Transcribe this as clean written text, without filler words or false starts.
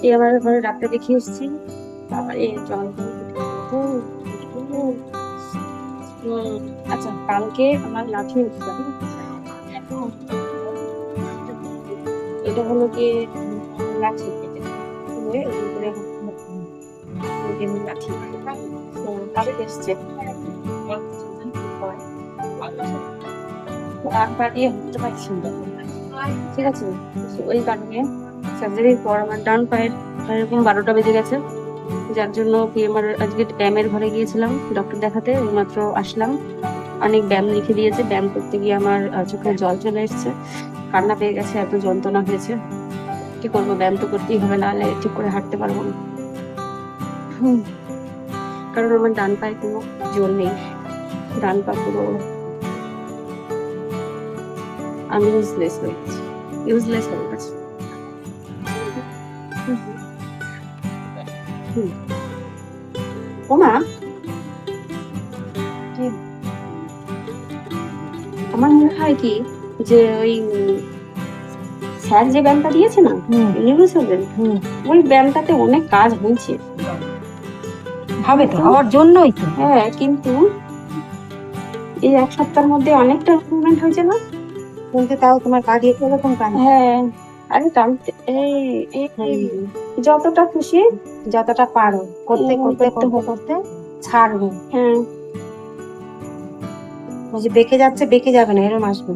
এই আমার ঘরে ডাক্তার দেখিয়ে এসেছি, বাবা এই জল। আচ্ছা, কালকে আমার লাঠি উঠবে। এটা হলো কি লাঠি, লাঠি কালকে এসছে, পা দিয়ে উঠতে পারছি না, ঠিক আছে। ওই কারণে সার্জারির পর আমার ডান পায়ের এরকম 12টা বেজে গেছে, যার জন্য কি আমার আজকে ব্যায়ামের ঘরে গিয়েছিলাম ডক্টর দেখাতে, এইমাত্র আসলাম। অনেক ব্যায়াম লিখে দিয়েছে, ব্যায়াম করতে গিয়ে আমার চোখে জল চলে এসছে, কান্না পেয়ে গেছে, এত যন্ত্রণা হয়েছে। কি করবো, ব্যায়াম তো করতেই হবে, নাহলে ঠিক করে হাঁটতে পারবো না। কারণ আমার ডান পায়ে কোনো জোর নেই, ডান পা পুরো আমি ইউজলেস হয়ে গেছি, ইউজলেস হয়ে গেছে। ও মা, আমার মনে হয় কি যে ওই স্যার যে ব্যায়ামটা দিয়েছে না, ওই ব্যায়ামটাতে অনেক কাজ হয়েছে, হবে তো, হওয়ার জন্যই তো। হ্যাঁ, কিন্তু এই 1 সপ্তাহের মধ্যে অনেকটা ইমপ্রুভমেন্ট হয়েছে না? কিন্তু তাও তোমার পা দিয়ে এরকম কাজ, হ্যাঁ, আরে টানতে যতটা খুশি যতটা পারো করতে করতে করতে করতে ছাড়বে। হ্যাঁ, যে বেঁকে যাচ্ছে, বেঁকে যাবে না, এরকম আসবে।